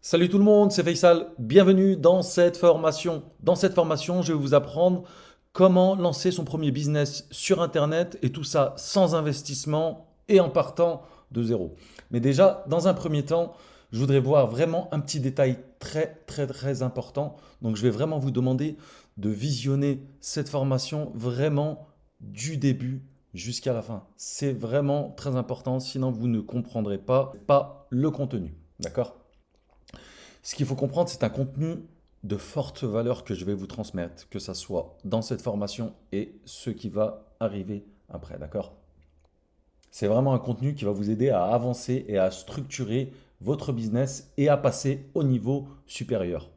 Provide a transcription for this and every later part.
Salut tout le monde, c'est Faisal. Bienvenue dans cette formation. Dans cette formation, je vais vous apprendre comment lancer son premier business sur Internet et tout ça sans investissement et en partant de zéro. Mais déjà, dans un premier temps, je voudrais voir vraiment un petit détail très important. Donc, je vais vraiment vous demander de visionner cette formation vraiment du début jusqu'à la fin. C'est vraiment très important, sinon vous ne comprendrez pas le contenu. D'accord? Ce qu'il faut comprendre, c'est un contenu de forte valeur que je vais vous transmettre, que ce soit dans cette formation et ce qui va arriver après, d'accord? C'est vraiment un contenu qui va vous aider à avancer et à structurer votre business et à passer au niveau supérieur.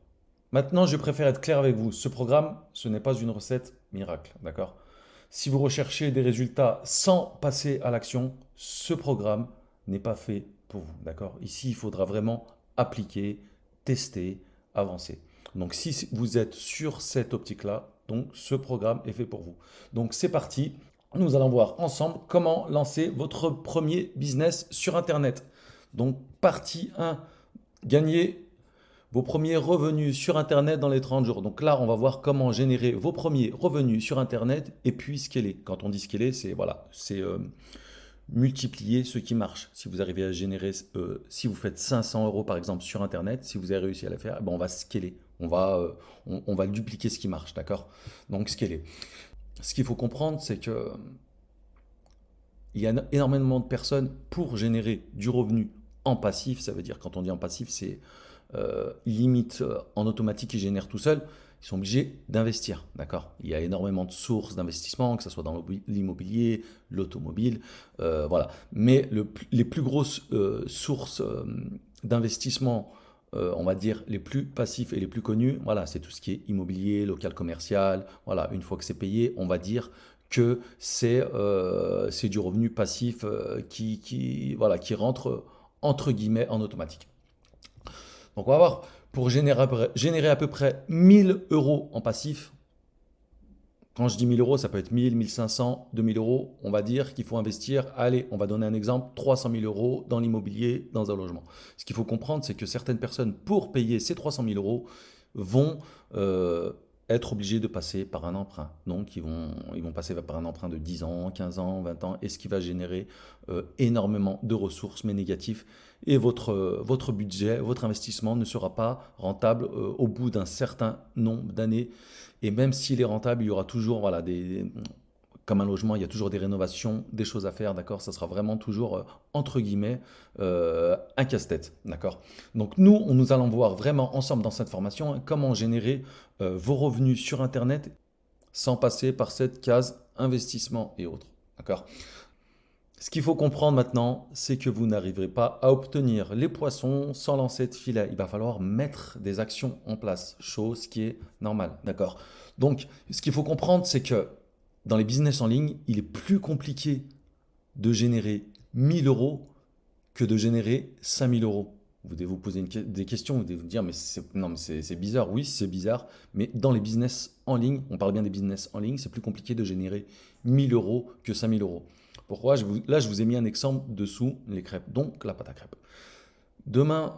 Maintenant, je préfère être clair avec vous. Ce programme, ce n'est pas une recette miracle, d'accord? Si vous recherchez des résultats sans passer à l'action, ce programme n'est pas fait pour vous, d'accord? Ici, il faudra vraiment appliquer, tester, avancer. Donc, si vous êtes sur cette optique-là, donc ce programme est fait pour vous. Donc, c'est parti. Nous allons voir ensemble comment lancer votre premier business sur Internet. Donc, partie 1, gagner vos premiers revenus sur Internet dans les 30 jours. Donc là, on va voir comment générer vos premiers revenus sur Internet et puis scaler. Quand on dit scaler, c'est voilà, c'est multiplier ce qui marche. Si vous arrivez à générer, si vous faites 500 euros par exemple sur Internet, si vous avez réussi à le faire, eh ben on va scaler. On va dupliquer ce qui marche, d'accord? Donc scaler. Ce qu'il faut comprendre, c'est que il y a énormément de personnes pour générer du revenu en passif. Ça veut dire, quand on dit en passif, c'est limite en automatique, ils génèrent tout seul. Ils sont obligés d'investir, d'accord? Il y a énormément de sources d'investissement, que ce soit dans l'immobilier, l'automobile, voilà. Mais les plus grosses sources d'investissement, on va dire les plus passifs et les plus connus, voilà, c'est tout ce qui est immobilier, local commercial. Voilà, une fois que c'est payé, on va dire que c'est du revenu passif voilà, qui rentre entre guillemets en automatique. Donc on va voir, pour générer à peu près 1000 euros en passif, quand je dis 1000 euros, ça peut être 1000, 1500, 2000 euros, on va dire qu'il faut investir, allez, on va donner un exemple, 300 000 euros dans l'immobilier, dans un logement. Ce qu'il faut comprendre, c'est que certaines personnes, pour payer ces 300 000 euros, vont être obligés de passer par un emprunt. Donc ils vont passer par un emprunt de 10 ans, 15 ans, 20 ans, et ce qui va générer énormément de ressources, mais négatifs. Et votre budget, votre investissement ne sera pas rentable au bout d'un certain nombre d'années. Et même s'il est rentable, il y aura toujours, voilà, comme un logement, il y a toujours des rénovations, des choses à faire, d'accord? Ça sera vraiment toujours, entre guillemets, un casse-tête, d'accord? Donc nous allons voir vraiment ensemble dans cette formation comment générer vos revenus sur Internet sans passer par cette case investissement et autres, d'accord? Ce qu'il faut comprendre maintenant, c'est que vous n'arriverez pas à obtenir les poissons sans lancer de filet. Il va falloir mettre des actions en place, chose qui est normale, d'accord? Donc, ce qu'il faut comprendre, c'est que dans les business en ligne, il est plus compliqué de générer 1000 euros que de générer 5000 euros. Vous devez vous poser des questions, vous devez vous dire, mais non, mais c'est bizarre. Oui, c'est bizarre, mais dans les business en ligne, on parle bien des business en ligne, c'est plus compliqué de générer 1000 euros que 5000 euros. Pourquoi? Là, je vous ai mis un exemple dessous, les crêpes, donc la pâte à crêpes. Demain,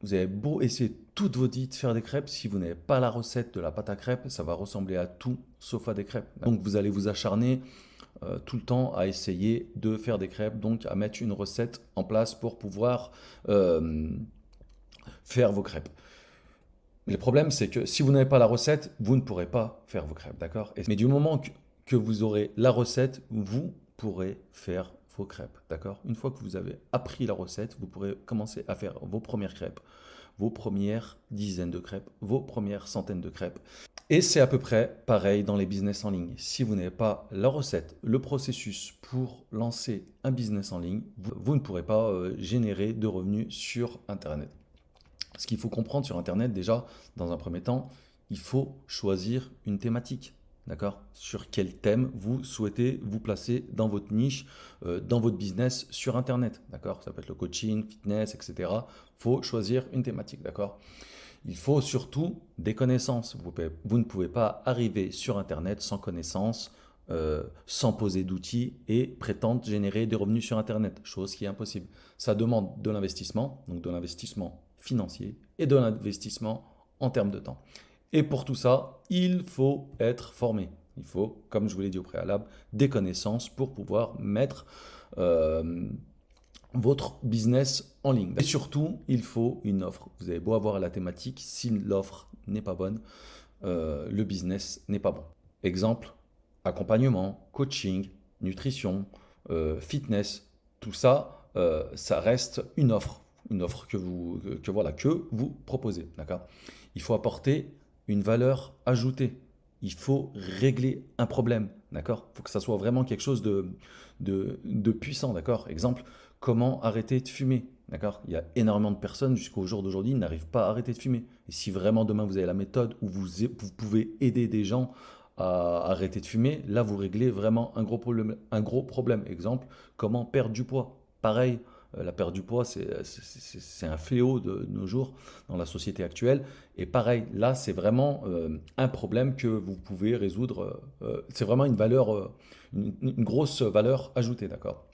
vous avez beau essayer toute votre vie de faire des crêpes, si vous n'avez pas la recette de la pâte à crêpes, ça va ressembler à tout sauf à des crêpes. Donc vous allez vous acharner tout le temps à essayer de faire des crêpes, donc à mettre une recette en place pour pouvoir euh, faire vos crêpes. Mais le problème, c'est que si vous n'avez pas la recette, vous ne pourrez pas faire vos crêpes, d'accord? Mais du moment que vous aurez la recette, vous pourrez faire vos crêpes, d'accord? Une fois que vous avez appris la recette, vous pourrez commencer à faire vos premières crêpes, vos premières dizaines de crêpes, vos premières centaines de crêpes. Et c'est à peu près pareil dans les business en ligne. Si vous n'avez pas la recette, le processus pour lancer un business en ligne, vous ne pourrez pas générer de revenus sur Internet. Ce qu'il faut comprendre sur Internet, déjà, dans un premier temps, il faut choisir une thématique. D'accord? Sur quel thème vous souhaitez vous placer dans votre niche, dans votre business sur Internet. D'accord? Ça peut être le coaching, fitness, etc. Il faut choisir une thématique. D'accord? Il faut surtout des connaissances. Vous ne pouvez pas arriver sur Internet sans connaissances, sans poser d'outils et prétendre générer des revenus sur Internet, chose qui est impossible. Ça demande de l'investissement, donc de l'investissement financier et de l'investissement en termes de temps. Et pour tout ça, il faut être formé. Il faut, comme je vous l'ai dit au préalable, des connaissances pour pouvoir mettre euh, votre business en ligne. Et surtout, il faut une offre. Vous avez beau avoir la thématique, si l'offre n'est pas bonne, le business n'est pas bon. Exemple, accompagnement, coaching, nutrition, fitness, tout ça, ça reste une offre que vous proposez, d'accord? Il faut apporter une valeur ajoutée. Il faut régler un problème, d'accord? Il faut que ça soit vraiment quelque chose de puissant, d'accord? Exemple, comment arrêter de fumer, d'accord? Il y a énormément de personnes jusqu'au jour d'aujourd'hui qui n'arrivent pas à arrêter de fumer. Et si vraiment demain vous avez la méthode où vous pouvez aider des gens à arrêter de fumer, là vous réglez vraiment un gros problème. Un gros problème. Exemple, comment perdre du poids. Pareil, la perte du poids, c'est un fléau de nos jours dans la société actuelle. Et pareil, là, c'est vraiment un problème que vous pouvez résoudre. C'est vraiment une valeur, une grosse valeur ajoutée, d'accord?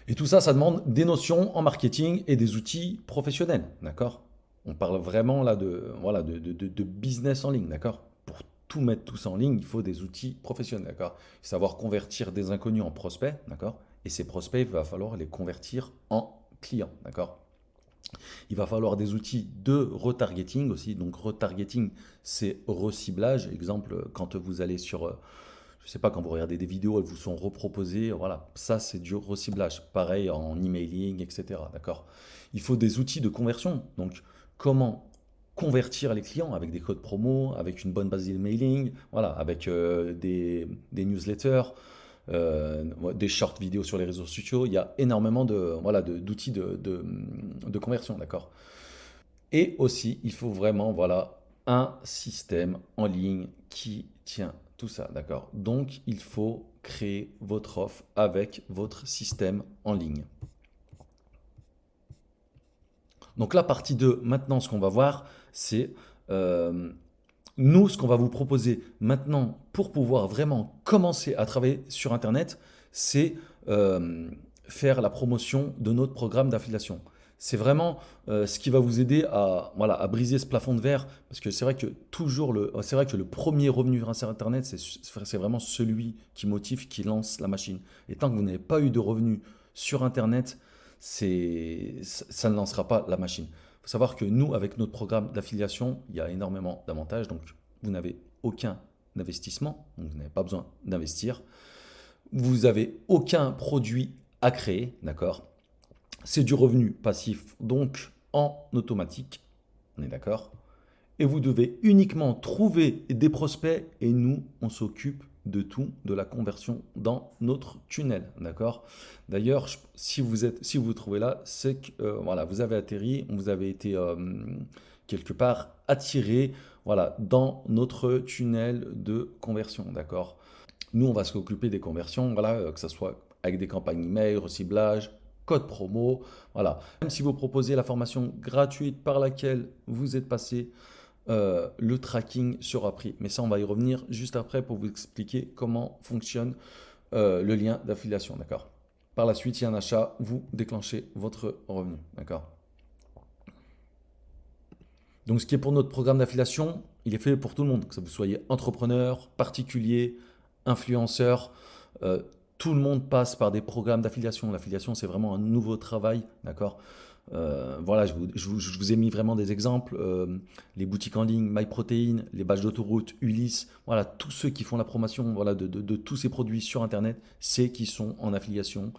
Et tout ça, ça demande des notions en marketing et des outils professionnels, d'accord? On parle vraiment là voilà, de business en ligne, d'accord? Pour tout mettre tout ça en ligne, il faut des outils professionnels, d'accord? Savoir convertir des inconnus en prospects, d'accord? Et ces prospects, il va falloir les convertir en clients, d'accord? Il va falloir des outils de retargeting aussi. Donc retargeting, c'est reciblage. Exemple, quand vous allez sur, je ne sais pas, quand vous regardez des vidéos, elles vous sont reproposées. Voilà, ça c'est du reciblage. Pareil en emailing, etc. D'accord? Il faut des outils de conversion. Donc comment convertir les clients avec des codes promo, avec une bonne base d'emailing, voilà, avec des newsletters, des short vidéos sur les réseaux sociaux. Il y a énormément voilà, d'outils de conversion, d'accord? Et aussi, il faut vraiment, voilà, un système en ligne qui tient tout ça, d'accord? Donc, il faut créer votre offre avec votre système en ligne. Donc la partie 2, maintenant, ce qu'on va voir, c'est euh, nous, ce qu'on va vous proposer maintenant pour pouvoir vraiment commencer à travailler sur Internet, c'est euh, faire la promotion de notre programme d'affiliation. C'est vraiment ce qui va vous aider à, voilà, à briser ce plafond de verre, parce que c'est vrai que c'est vrai que le premier revenu grâce à Internet, c'est vraiment celui qui motive, qui lance la machine. Et tant que vous n'avez pas eu de revenus sur Internet, ça ne lancera pas la machine. Il faut savoir que nous, avec notre programme d'affiliation, il y a énormément d'avantages. Donc, vous n'avez aucun investissement, donc vous n'avez pas besoin d'investir. Vous n'avez aucun produit à créer, d'accord? C'est du revenu passif, donc en automatique, on est d'accord? Et vous devez uniquement trouver des prospects et nous, on s'occupe de tout, de la conversion dans notre tunnel, d'accord? D'ailleurs, si vous vous trouvez là, c'est que voilà, vous avez atterri, vous avez été quelque part attiré, voilà, dans notre tunnel de conversion, d'accord? Nous, on va s'occuper des conversions, voilà, que ce soit avec des campagnes email, reciblage, code promo, voilà. Même si vous proposez la formation gratuite par laquelle vous êtes passé, le tracking sera pris. Mais ça, on va y revenir juste après pour vous expliquer comment fonctionne le lien d'affiliation, d'accord? Par la suite, il y a un achat, vous déclenchez votre revenu, d'accord? Donc, ce qui est pour notre programme d'affiliation, il est fait pour tout le monde, que vous soyez entrepreneur, particulier, influenceur. euh, Tout le monde passe par des programmes d'affiliation. L'affiliation, c'est vraiment un nouveau travail, d'accord? Voilà, je vous ai mis vraiment des exemples. Les boutiques en ligne, MyProtein, les badges d'autoroute, Ulysse, voilà, tous ceux qui font la promotion, voilà, de tous ces produits sur Internet, c'est qui sont en affiliation.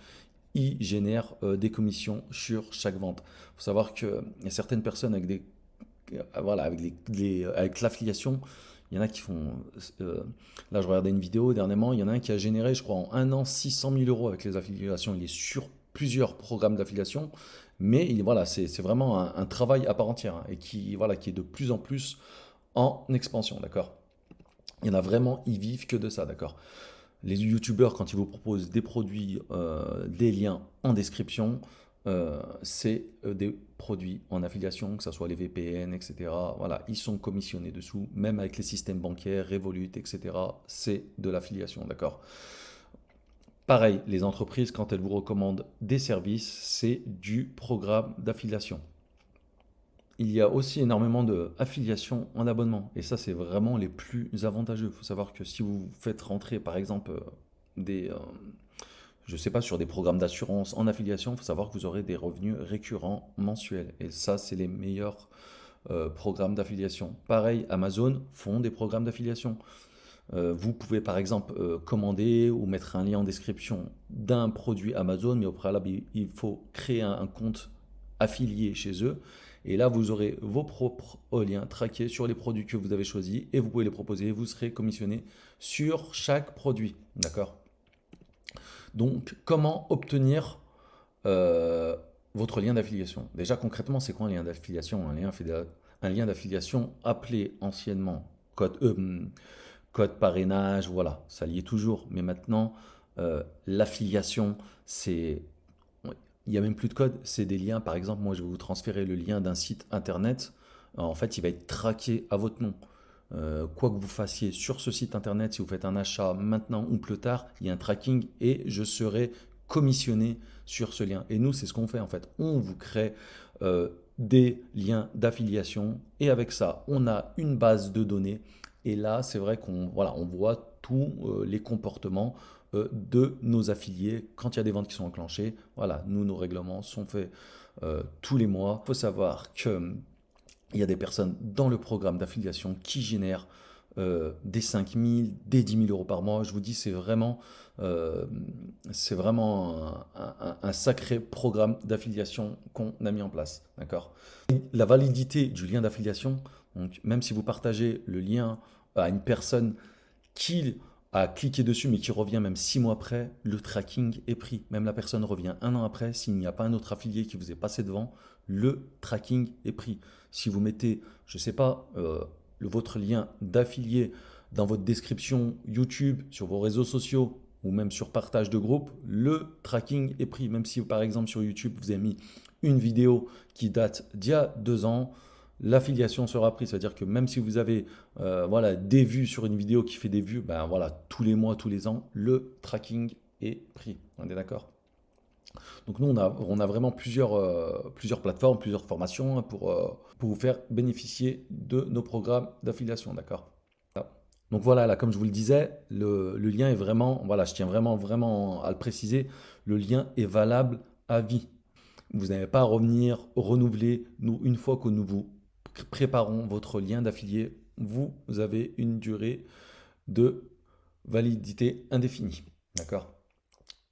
Ils génèrent des commissions sur chaque vente. Il faut savoir qu'il y a certaines personnes avec voilà, avec l'affiliation, il y en a qui font. Là, je regardais une vidéo dernièrement, il y en a un qui a généré, je crois, en un an, 600 000 euros avec les affiliations. Il est sur plusieurs programmes d'affiliation, mais voilà, c'est vraiment un travail à part entière, hein, et voilà, qui est de plus en plus en expansion, d'accord? Il y en a vraiment, ils vivent que de ça, d'accord? Les youtubeurs, quand ils vous proposent des produits, des liens en description, c'est des produits en affiliation, que ce soit les VPN, etc. Voilà, ils sont commissionnés dessous, même avec les systèmes bancaires, Revolut, etc. C'est de l'affiliation, d'accord? Pareil, les entreprises, quand elles vous recommandent des services, c'est du programme d'affiliation. il y a aussi énormément d'affiliations en abonnement. Et ça, c'est vraiment les plus avantageux. Il faut savoir que si vous faites rentrer, par exemple, je ne sais pas, sur des programmes d'assurance en affiliation, il faut savoir que vous aurez des revenus récurrents mensuels. Et ça, c'est les meilleurs programmes d'affiliation. Pareil, Amazon font des programmes d'affiliation. Vous pouvez par exemple commander ou mettre un lien en description d'un produit Amazon, mais au préalable, il faut créer un compte affilié chez eux. Et là, vous aurez vos propres liens traqués sur les produits que vous avez choisis et vous pouvez les proposer. Vous serez commissionné sur chaque produit. D'accord? Donc, comment obtenir euh, votre lien d'affiliation? Déjà, concrètement, c'est quoi un lien d'affiliation? Un lien d'affiliation appelé anciennement code, code parrainage, voilà, ça y est toujours. Mais maintenant, l'affiliation, c'est... Il n'y a même plus de code, c'est des liens. Par exemple, moi, je vais vous transférer le lien d'un site internet. En fait, il va être traqué à votre nom. Quoi que vous fassiez sur ce site internet, si vous faites un achat maintenant ou plus tard, il y a un tracking et je serai commissionné sur ce lien. Et nous, c'est ce qu'on fait en fait. On vous crée des liens d'affiliation et avec ça, on a une base de données. Et là, c'est vrai qu'on voilà, on voit tous les comportements de nos affiliés quand il y a des ventes qui sont enclenchées. Voilà, nous, nos règlements sont faits tous les mois. Il faut savoir que il y a des personnes dans le programme d'affiliation qui génèrent des 5 000, des 10 000 euros par mois. Je vous dis, euh, c'est vraiment un sacré programme d'affiliation qu'on a mis en place. D'accord? La validité du lien d'affiliation, donc même si vous partagez le lien à une personne qui a cliqué dessus mais qui revient même 6 mois après, le tracking est pris. Même la personne revient un an après, s'il n'y a pas un autre affilié qui vous est passé devant, le tracking est pris. Si vous mettez, je ne sais pas, votre lien d'affilié dans votre description YouTube, sur vos réseaux sociaux ou même sur partage de groupe, le tracking est pris. Même si par exemple sur YouTube, vous avez mis une vidéo qui date d'il y a 2 ans, l'affiliation sera prise. C'est-à-dire que même si vous avez voilà, des vues sur une vidéo qui fait des vues, ben voilà, tous les mois, tous les ans, le tracking est pris. On est d'accord? Donc nous, on a vraiment plusieurs plateformes, plusieurs formations hein, pour vous faire bénéficier de nos programmes d'affiliation. D'accord? Donc voilà, là, comme je vous le disais, le lien est vraiment, voilà, je tiens vraiment, vraiment à le préciser, le lien est valable à vie. Vous n'avez pas à revenir renouveler. Nous, une fois que nous vous préparons votre lien d'affilié, vous avez une durée de validité indéfinie. D'accord?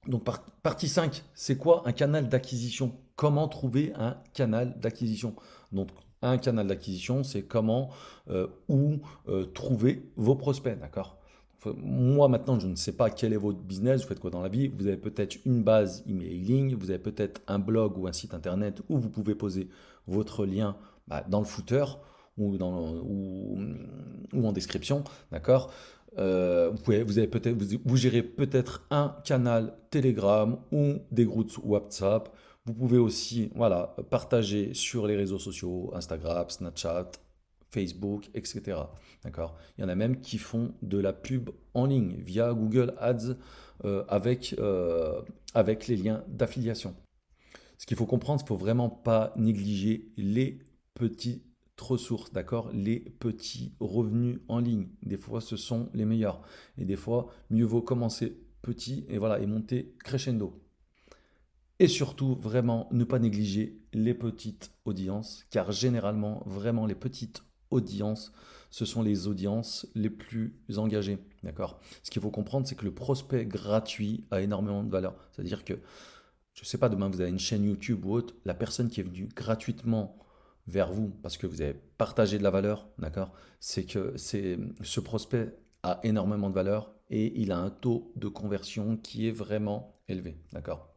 Donc, partie 5, c'est quoi un canal d'acquisition? Comment trouver un canal d'acquisition? Donc, un canal d'acquisition, c'est comment trouver vos prospects. D'accord? Moi, maintenant, je ne sais pas quel est votre business, vous faites quoi dans la vie. Vous avez peut-être une base emailing, vous avez peut-être un blog ou un site internet où vous pouvez poser votre lien dans le footer ou en description. D'accord? Vous gérez peut-être un canal Telegram ou des groupes WhatsApp. Vous pouvez aussi, voilà, partager sur les réseaux sociaux, Instagram, Snapchat, Facebook, etc. D'accord? Il y en a même qui font de la pub en ligne via Google Ads avec les liens d'affiliation. Ce qu'il faut comprendre, il ne faut vraiment pas négliger les petites ressources, d'accord? Les petits revenus en ligne. Des fois, ce sont les meilleurs. Et des fois, mieux vaut commencer petit et voilà, et monter crescendo. Et surtout, vraiment, ne pas négliger les petites audiences, car généralement, vraiment, les petites audiences, ce sont les audiences les plus engagées. D'accord? Ce qu'il faut comprendre, c'est que le prospect gratuit a énormément de valeur. C'est-à-dire que, je ne sais pas, demain, vous avez une chaîne YouTube ou autre, la personne qui est venue gratuitement vers vous parce que vous avez partagé de la valeur, d'accord? Ce prospect a énormément de valeur et il a un taux de conversion qui est vraiment élevé, d'accord?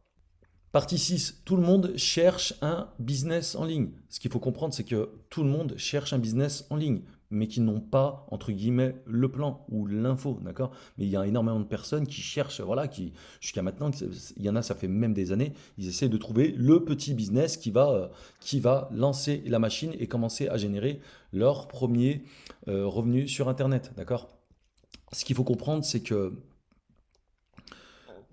Partie 6, tout le monde cherche un business en ligne. Ce qu'il faut comprendre, c'est que tout le monde cherche un business en ligne, mais qui n'ont pas, entre guillemets, le plan ou l'info, d'accord? Mais il y a énormément de personnes qui cherchent, voilà, qui, jusqu'à maintenant, il y en a, ça fait même des années, ils essaient de trouver le petit business qui va lancer la machine et commencer à générer leur premier revenu sur Internet, d'accord? Ce qu'il faut comprendre, c'est que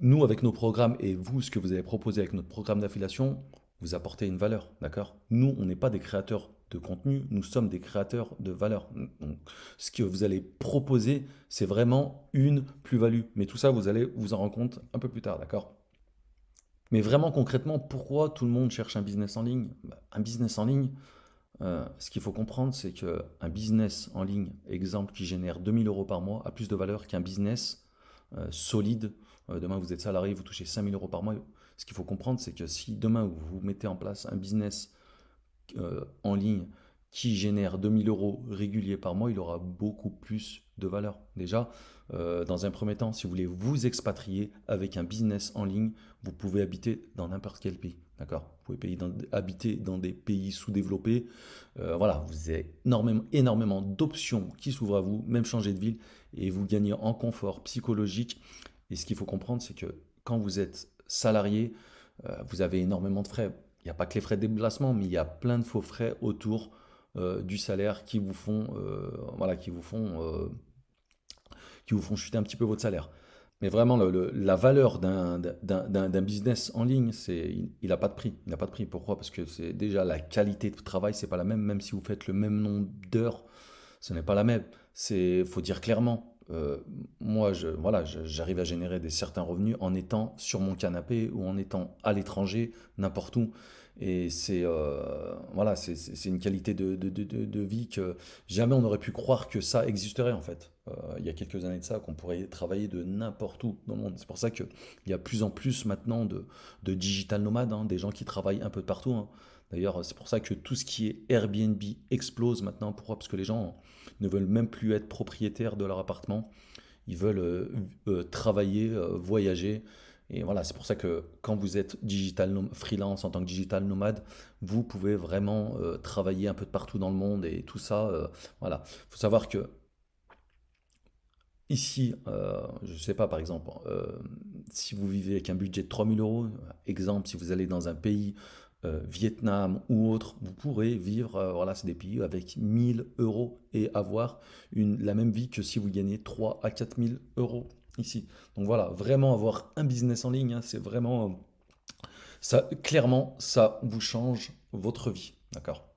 nous, avec nos programmes et vous, ce que vous avez proposé avec notre programme d'affiliation, vous apportez une valeur, d'accord? Nous, on n'est pas des créateurs de contenu, nous sommes des créateurs de valeur. Donc, ce que vous allez proposer, c'est vraiment une plus-value. Mais tout ça, vous allez vous en rendre compte un peu plus tard, d'accord? Mais vraiment concrètement, pourquoi tout le monde cherche un business en ligne? Un business en ligne, ce qu'il faut comprendre, c'est qu'un business en ligne, exemple, qui génère 2 000 € par mois, a plus de valeur qu'un business solide. Demain, vous êtes salarié, vous touchez 5 000 € par mois. Ce qu'il faut comprendre, c'est que si demain, vous mettez en place un business en ligne qui génère 2 000 € réguliers par mois, il aura beaucoup plus de valeur. Déjà, dans un premier temps, si vous voulez vous expatrier avec un business en ligne, vous pouvez habiter dans n'importe quel pays. D'accord? Vous pouvez habiter dans des pays sous-développés. Voilà, vous avez énormément d'options qui s'ouvrent à vous, même changer de ville, et vous gagnez en confort psychologique. Et ce qu'il faut comprendre, c'est que quand vous êtes salarié, vous avez énormément de frais. Il n'y a pas que les frais de déplacement, mais il y a plein de faux frais autour du salaire voilà, qui vous font chuter un petit peu votre salaire. Mais vraiment, la valeur d'un business en ligne, il n'a pas de prix. Il n'a pas de prix. Pourquoi? Parce que c'est déjà la qualité de travail, c'est pas la même. Même si vous faites le même nombre d'heures, ce n'est pas la même. Faut dire clairement. Moi, voilà, j'arrive à générer certains revenus en étant sur mon canapé ou en étant à l'étranger, n'importe où. Et voilà, c'est une qualité de vie que jamais on n'aurait pu croire que ça existerait en fait. Il y a quelques années de ça, qu'on pourrait travailler de n'importe où dans le monde. C'est pour ça qu'il y a plus en plus maintenant de digital nomades, hein, des gens qui travaillent un peu de partout, hein. D'ailleurs, c'est pour ça que tout ce qui est Airbnb explose maintenant. Pourquoi? Parce que les gens ne veulent même plus être propriétaires de leur appartement. Ils veulent travailler, voyager. Et voilà, c'est pour ça que quand vous êtes freelance en tant que digital nomade, vous pouvez vraiment travailler un peu de partout dans le monde et tout ça. Voilà, il faut savoir que ici, je ne sais pas, par exemple, si vous vivez avec un budget de 3 000 €, exemple, si vous allez dans un pays, Vietnam ou autre, vous pourrez vivre, voilà, c'est des pays avec 1 000 € et avoir la même vie que si vous gagnez 3 à 4 000 € ici. Donc voilà, vraiment avoir un business en ligne, hein, c'est vraiment, ça, clairement, ça vous change votre vie, d'accord?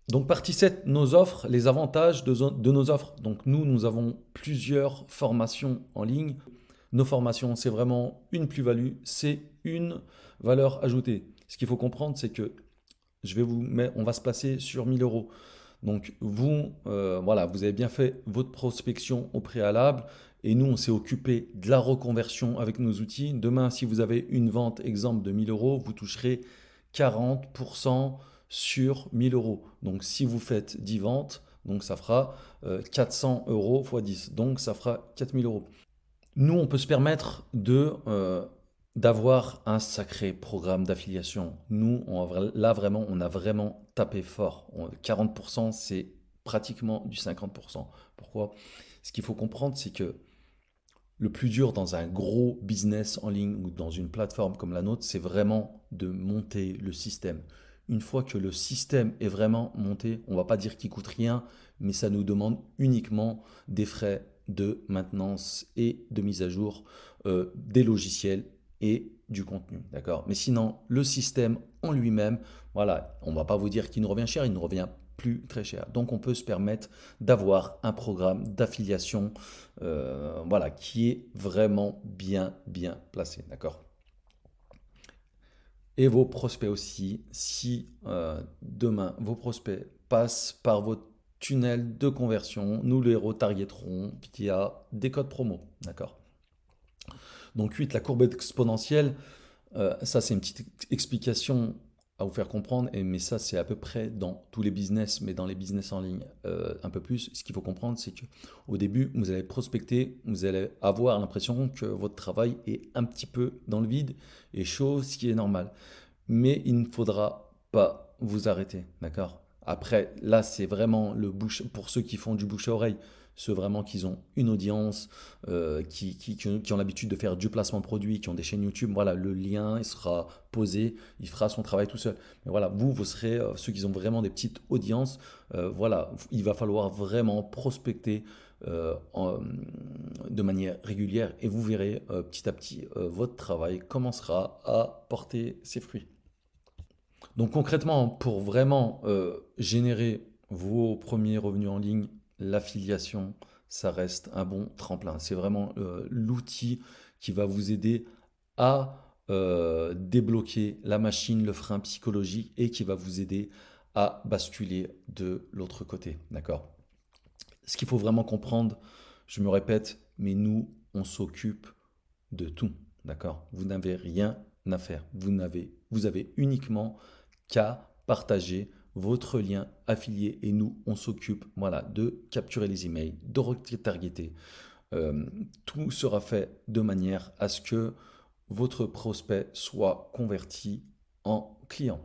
Donc partie 7, nos offres, les avantages de nos offres. Donc nous avons plusieurs formations en ligne. Nos formations, c'est vraiment une plus-value, c'est une valeur ajoutée. Ce qu'il faut comprendre, c'est que on va se placer sur 1 000 €. Donc vous, voilà, vous avez bien fait votre prospection au préalable et nous, on s'est occupé de la reconversion avec nos outils. Demain, si vous avez une vente, exemple de 1 000 €, vous toucherez 40% sur 1 000 €. Donc si vous faites 10 ventes, donc ça fera 400 € x 10, donc ça fera 4 000 €. Nous, on peut se permettre d'avoir un sacré programme d'affiliation. Nous, là vraiment, on a vraiment tapé fort. 40%, c'est pratiquement du 50%. Pourquoi? Ce qu'il faut comprendre, c'est que le plus dur dans un gros business en ligne ou dans une plateforme comme la nôtre, c'est vraiment de monter le système. Une fois que le système est vraiment monté, on ne va pas dire qu'il coûte rien, mais ça nous demande uniquement des frais de maintenance et de mise à jour des logiciels et du contenu, d'accord? Mais sinon, le système en lui-même, voilà, on ne va pas vous dire qu'il nous revient cher, il nous revient plus très cher. Donc on peut se permettre d'avoir un programme d'affiliation voilà, qui est vraiment bien placé, d'accord? Et vos prospects aussi, si demain vos prospects passent par votre tunnel de conversion, nous les retargeterons via des codes promo, d'accord? Donc 8, la courbe exponentielle, ça c'est une petite explication à vous faire comprendre, mais ça c'est à peu près dans tous les business, mais dans les business en ligne un peu plus. Ce qu'il faut comprendre, c'est qu'au début, vous allez prospecter, vous allez avoir l'impression que votre travail est un petit peu dans le vide et chaud, ce qui est normal. Mais il ne faudra pas vous arrêter, d'accord? Après, là, c'est vraiment pour ceux qui font du bouche à oreille, ceux vraiment qui ont une audience, qui ont l'habitude de faire du placement de produits, qui ont des chaînes YouTube, voilà, le lien, il sera posé, il fera son travail tout seul. Mais voilà, vous serez ceux qui ont vraiment des petites audiences, voilà, il va falloir vraiment prospecter de manière régulière et vous verrez petit à petit votre travail commencera à porter ses fruits. Donc concrètement, pour vraiment générer vos premiers revenus en ligne, l'affiliation, ça reste un bon tremplin. C'est vraiment l'outil qui va vous aider à débloquer la machine, le frein psychologique et qui va vous aider à basculer de l'autre côté. D'accord? Ce qu'il faut vraiment comprendre, je me répète, mais nous, on s'occupe de tout. D'accord? Vous n'avez rien à faire. Vous avez uniquement qu'à partager votre lien affilié et nous, on s'occupe voilà, de capturer les emails, de retargeter. Tout sera fait de manière à ce que votre prospect soit converti en client.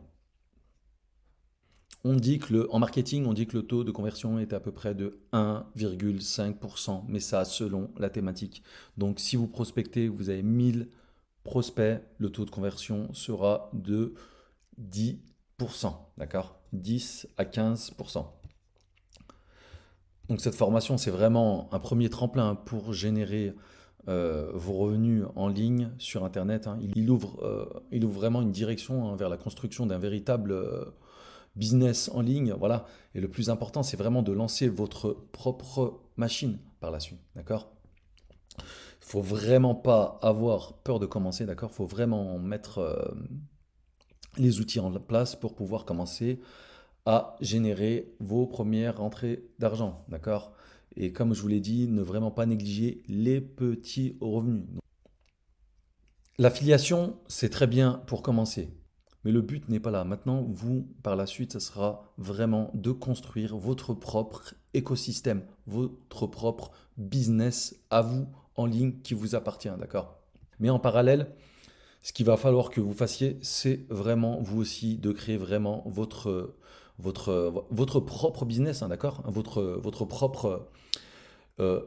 En marketing, on dit que le taux de conversion est à peu près de 1,5%, mais ça selon la thématique. Donc si vous prospectez, vous avez 1000 prospects, le taux de conversion sera de 10%, d'accord? 10 à 15%. Donc cette formation, c'est vraiment un premier tremplin pour générer vos revenus en ligne sur Internet, hein. Il ouvre vraiment une direction vers la construction d'un véritable business en ligne. Voilà. Et le plus important, c'est vraiment de lancer votre propre machine par la suite. D'accord? Il ne faut vraiment pas avoir peur de commencer. D'accord? Il faut vraiment mettre les outils en place pour pouvoir commencer à générer vos premières rentrées d'argent. D'accord? Et comme je vous l'ai dit, ne vraiment pas négliger les petits revenus. L'affiliation, c'est très bien pour commencer. Mais le but n'est pas là. Maintenant, vous, par la suite, ce sera vraiment de construire votre propre écosystème, votre propre business à vous en ligne qui vous appartient, d'accord? Mais en parallèle, ce qu'il va falloir que vous fassiez, c'est vraiment vous aussi de créer vraiment votre propre business, hein, d'accord? Votre propre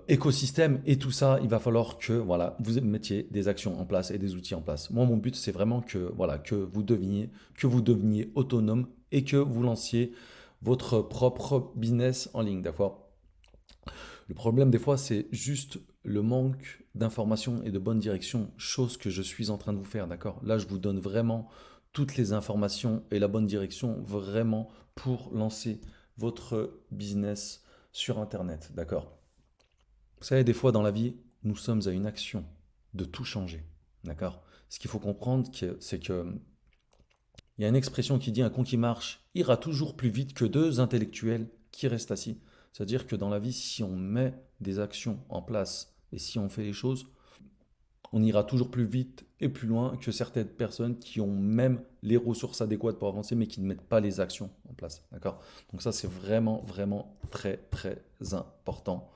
écosystème et tout ça, il va falloir que voilà, vous mettiez des actions en place et des outils en place. Moi, mon but, c'est vraiment que, voilà, que vous deveniez autonome et que vous lanciez votre propre business en ligne, d'accord? Le problème des fois, c'est juste le manque d'informations et de bonne direction, chose que je suis en train de vous faire, d'accord? Là, je vous donne vraiment toutes les informations et la bonne direction vraiment pour lancer votre business sur Internet, d'accord? Vous savez, des fois dans la vie, nous sommes à une action de tout changer, d'accord? Ce qu'il faut comprendre, c'est que il y a une expression qui dit un con qui marche ira toujours plus vite que deux intellectuels qui restent assis. C'est-à-dire que dans la vie, si on met des actions en place et si on fait les choses, on ira toujours plus vite et plus loin que certaines personnes qui ont même les ressources adéquates pour avancer, mais qui ne mettent pas les actions en place. D'accord? Donc ça, c'est vraiment, vraiment très, très important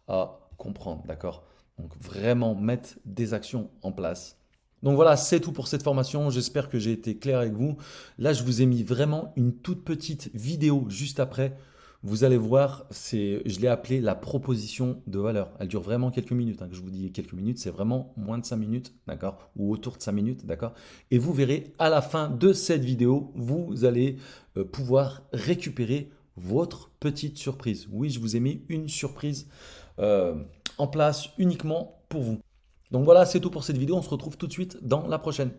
à comprendre. D'accord? Donc vraiment mettre des actions en place. Donc voilà, c'est tout pour cette formation. J'espère que j'ai été clair avec vous. Là, je vous ai mis vraiment une toute petite vidéo juste après. Vous allez voir, je l'ai appelé la proposition de valeur. Elle dure vraiment quelques minutes, hein, que je vous dis quelques minutes, c'est vraiment moins de 5 minutes, d'accord? Ou autour de 5 minutes, d'accord? Et vous verrez, à la fin de cette vidéo, vous allez pouvoir récupérer votre petite surprise. Oui, je vous ai mis une surprise en place uniquement pour vous. Donc voilà, c'est tout pour cette vidéo. On se retrouve tout de suite dans la prochaine.